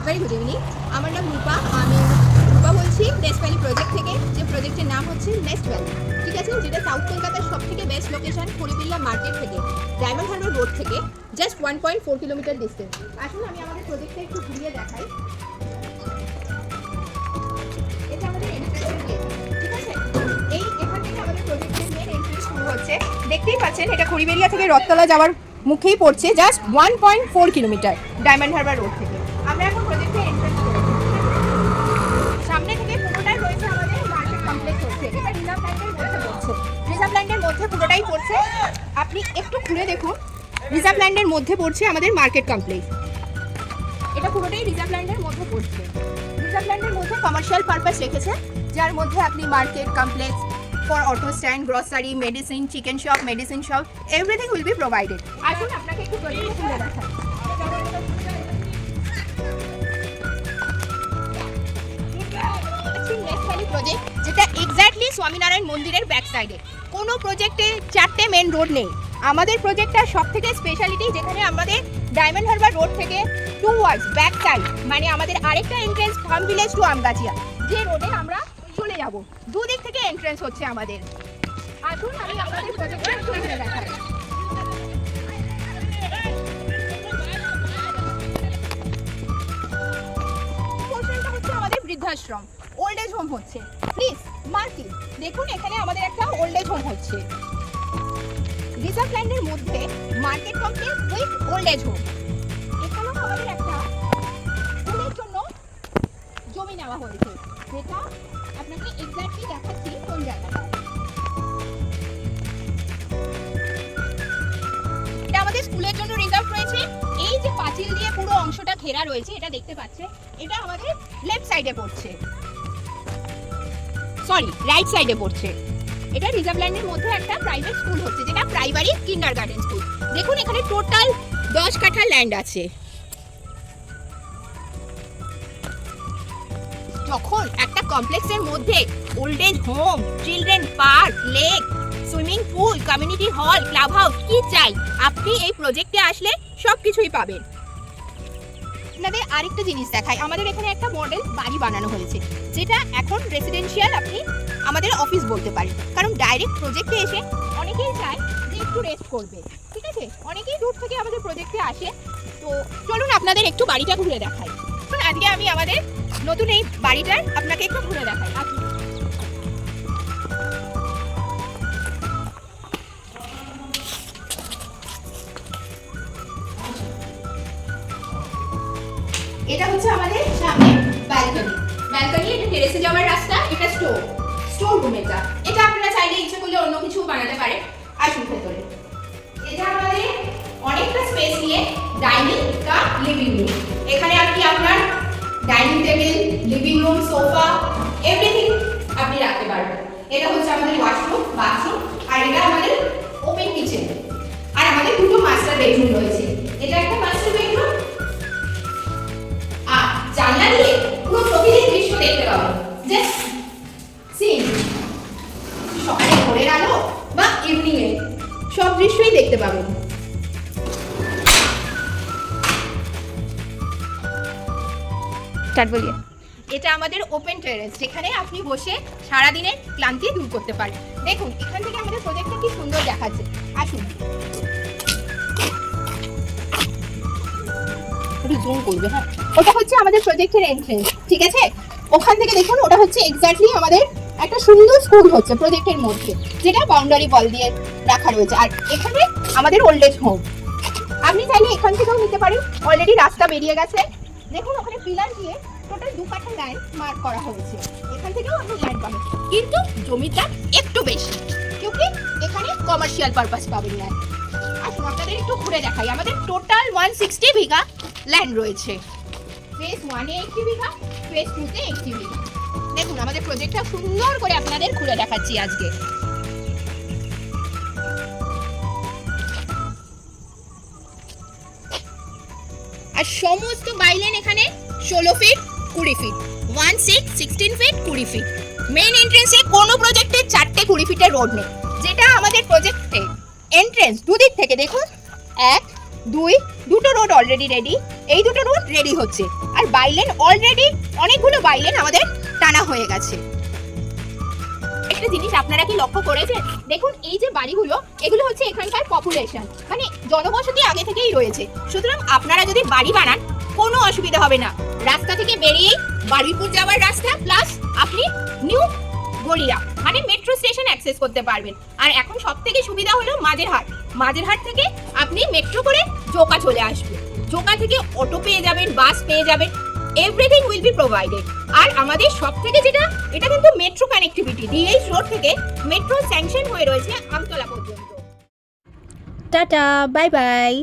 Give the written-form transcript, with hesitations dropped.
Very good evening. আমার নাম রূপা, আমি রূপা বলছি নেস্ট ভ্যালি প্রজেক্ট থেকে, যে প্রজেক্টের নাম হচ্ছে নেস্ট ভ্যালি, ঠিক আছে, যেটা সাউথ কলকাতার সব থেকে বেস্ট লোকেশন কুড়িবিল্লা মার্কেট থেকে, ডায়মন্ড হারবার রোড থেকে জাস্ট 1.4 কিলোমিটার ডিস্টেন্স। আসুন আমি আমাদের প্রজেক্টটা একটু ঘুরিয়ে দেখাই। এটা আমাদের এন্ট্রান্স গেট, ঠিক আছে। এখান থেকে আমাদের প্রজেক্টের মেন এন্ট্রান্স শুরু হচ্ছে। দেখতেই পাচ্ছেন এটা কুড়িবেলিয়া থেকে রথতলা যাওয়ার মুখেই পড়ছে, just 1.4 kilometre diamond Harbour road থেকে। আমরা এখন প্রজেক্টে এন্ট্রান্স করেছি। সামনে থেকে পুরোটাই রয়েছে আমাদের মার্কেট কমপ্লেক্স হচ্ছে। এটা রিজার্ভ ল্যান্ডের মধ্যে পড়ছে, রিজার্ভ ল্যান্ডের মধ্যে পুরোটাই পড়ছে। আপনি একটু ঘুরে দেখুন, রিজার্ভ ল্যান্ডের মধ্যে পড়ছে আমাদের মার্কেট কমপ্লেক্স। এটা পুরোটাই রিজার্ভ ল্যান্ডের মধ্যে পড়ছে। রিজার্ভ ল্যান্ডের মধ্যে কমার্শিয়াল পারপাস রেখেছে, যার মধ্যে আপনি market complex for auto stand, grocery, medicine, chicken shop, medicine shop, everything will be provided. আসুন আপনাকে একটু প্রজেক্ট খুলে দেখাই। নেক্সট ভ্যালি প্রজেক্ট, যেটা এক্স্যাক্টলি স্বামীনারায়ণ মন্দিরের ব্যাক সাইডে। কোনো প্রজেক্টে 4টে মেন রোড নেই। আমাদের প্রজেক্টটা সব থেকে স্পেশালিটি, যেখানে আমাদের ডায়মন্ড হারবার রোড থেকে টুয়ার্ডস ব্যাক সাইড, মানে আমাদের আরেকটা এন্ট্রেন্স ফার্ম ভিলেজ টু আমগাছিয়া, যে রোডে আমরা চলে যাব, দুদিক থেকে এন্ট্রেন্স হচ্ছে আমাদের। আসুন আমি আপনাদের প্রজেক্টটা একটু ঘুরে দেখাই। পোর্শনটা হচ্ছে আমাদের বৃদ্ধাশ্রম, ওল্ড এজ হোম হচ্ছে। প্লিজ মার্কিং দেখুন, এখানে আমাদের একটা ওল্ড এজ হোম হচ্ছে। রিজার্ভ ল্যান্ডের মধ্যে market complex with old age home. এখানেও আমাদের একটা স্কুলের জন্য জমি নেওয়া হয়েছে, যেটা আপনাকে এক্স্যাক্টলি দেখাচ্ছি কোন জায়গাটা। এটা আমাদের স্কুলের জন্য রিজার্ভ রয়েছে। এই যে পাঁচিল দিয়ে পুরো অংশটা ঘেরা রয়েছে, এটা দেখতে পাচ্ছেন, এটা আমাদের লেফট সাইডে পড়ছে, সরি রাইট সাইডে পড়ছে। এটা রিজার্ভ ল্যান্ডের মধ্যে একটা প্রাইভেট স্কুল হচ্ছে, যেটা প্রাইমারি কিন্ডারগার্টেন স্কুল। দেখুন এখানে টোটাল 10 কাঠা ল্যান্ড আছে। যখন একটা কমপ্লেক্সের মধ্যে old age home, children park, lake, swimming pool, community hall, club house, কি চাই, আপনি এই প্রজেক্টে আসলে সবকিছুই পাবেন। আপনাদের আরেকটা জিনিস দেখাই, আমাদের এখানে একটা মডেল বাড়ি বানানো হয়েছে, যেটা এখন রেসিডেন্সিয়াল আপনি আমাদের অফিস বলতে পারেন। কারণ ডাইরেক্ট প্রজেক্টে এসে অনেকেই চায় যে একটু রেস্ট করবে, ঠিক আছে, অনেকেই দূর থেকে আমাদের প্রজেক্টে আসে। তো চলুন আপনাদের একটু বাড়িটা ঘুরে দেখাই। আজকে আমি আমাদের নতুন এই বাড়িটার আপনাকে একটু ঘুরে দেখাই। আসুন। এটা হচ্ছে আমাদের সামনে ব্যালকনি। ব্যালকনি, এটা টেরেসে যাওয়ার রাস্তা, এটা স্টোর রুম। এটা আপনারা চাইলে ইচ্ছে করলে অন্য কিছু বানাতে পারেন। আসুন ভেতরে। এটা আমাদের অনেকটা স্পেস নিয়ে ডাইনিং বা লিভিং রুম। এখানে আপনি আপনার dining table, living room, sofa, everything আপনি রাখতে পারবেন। এটা হচ্ছে আমাদের ওয়াশরুম, বাথরুম, আর এটা আমাদের ওপেন কিচেন। আর আমাদের দুটো মাস্টার বেডরুম রয়েছে। এটা একটা মাস্টার বেডরুম, আর জানলা দিয়ে পুরো প্রকৃতির দৃশ্য দেখতে পাবেন। জাস্ট সিন, সকালে ভোরের আলো বা ইভিনিং এ সব দৃশ্যই দেখতে পাবেন। এটা আমাদের ওপেন টেরেস, যেখানে আপনি বসে সারাদিনের ক্লান্তি দূর করতে পারেন। দেখুন এখান থেকে আমাদের প্রজেক্টটা কি সুন্দর দেখাচ্ছে। আসুন জুম করবে। হ্যাঁ, ওটা হচ্ছে আমাদের প্রজেক্টের এন্ট্রেন্স, ঠিক আছে। ওখান থেকে দেখুন, ওটা হচ্ছে এক্স্যাক্টলি আমাদের একটা সুন্দর স্কুল হচ্ছে প্রজেক্টের মধ্যে, যেটা বাউন্ডারি ওয়াল দিয়ে রাখা রয়েছে। আর এখানে আমাদের ওল্ড এজ হোম। আপনি চাইলে এখান থেকেও নিতে পারেন, অলরেডি রাস্তা বেরিয়ে গেছে। দেখুন ওখানে পিলার দিয়ে টোটাল 2 কাঠা ল্যান্ড মার্ক করা হয়েছে। এখান থেকেও আপনি ল্যান্ড পাবেন, কিন্তু জমিটা একটু বেশি, কিউকি এখানে কমার্শিয়াল পারপাস পাবেন ল্যান্ড। আসুন আপনাদের একটু ঘুরে দেখাই। আমাদের টোটাল 160 বিঘা ল্যান্ড রয়েছে। ফেজ 1 এ 80 বিঘা, ফেজ 2 তে 80 বিঘা। দেখুন আমাদের প্রজেক্টটা সুন্দর করে আপনাদের ঘুরে দেখাচ্ছি আজকে। আর সমস্ত বাইলেন এখানে 16 feet, 20 feet, 16 feet, 20 feet. Main এন্ট্রেন্সে কোনো প্রজেক্টে 4টে 20 ফিটের রোড নেই, যেটা আমাদের প্রজেক্টে এন্ট্রেন্স দুদিক থেকে দেখুন 1, 2, দুটো রোড অলরেডি রেডি। এই দুটো রোড রেডি হচ্ছে। আর আর বাইলেন অলরেডি অনেকগুলো বাইলেন আমাদের টানা হয়ে গেছে। একটা জিনিস আপনারা কি লক্ষ্য করেছেন, দেখুন এই যে বাড়িগুলো এগুলো হচ্ছে এখানকার পপুলেশন, মানে জনবসতি আগে থেকেই রয়েছে। সুতরাং আপনারা যদি বাড়ি বানান কোনো অসুবিধা হবে না। রাস্তা থেকে বেরিয়েই বারুইপুর যাওয়ার রাস্তা, প্লাস আপনি নিউ গড়িয়া মানে মেট্রো স্টেশন অ্যাক্সেস করতে পারবেন। আর এখন সব থেকে সুবিধা হলো মাঝেরহাট, মাঝেরহাট থেকে আপনি মেট্রো করে জোকা চলে আসবেন, জোকা থেকে অটো পেয়ে যাবেন, বাস পেয়ে যাবেন, এভরিথিং উইল বি প্রোভাইডেড। আর আমাদের সব থেকে যেটা, এটা কিন্তু মেট্রো কানেক্টিভিটি, ডিএইচ রোড থেকে মেট্রো স্যাংশন হয়ে রয়েছে আমতলা পর্যন্ত। Tata, bye bye.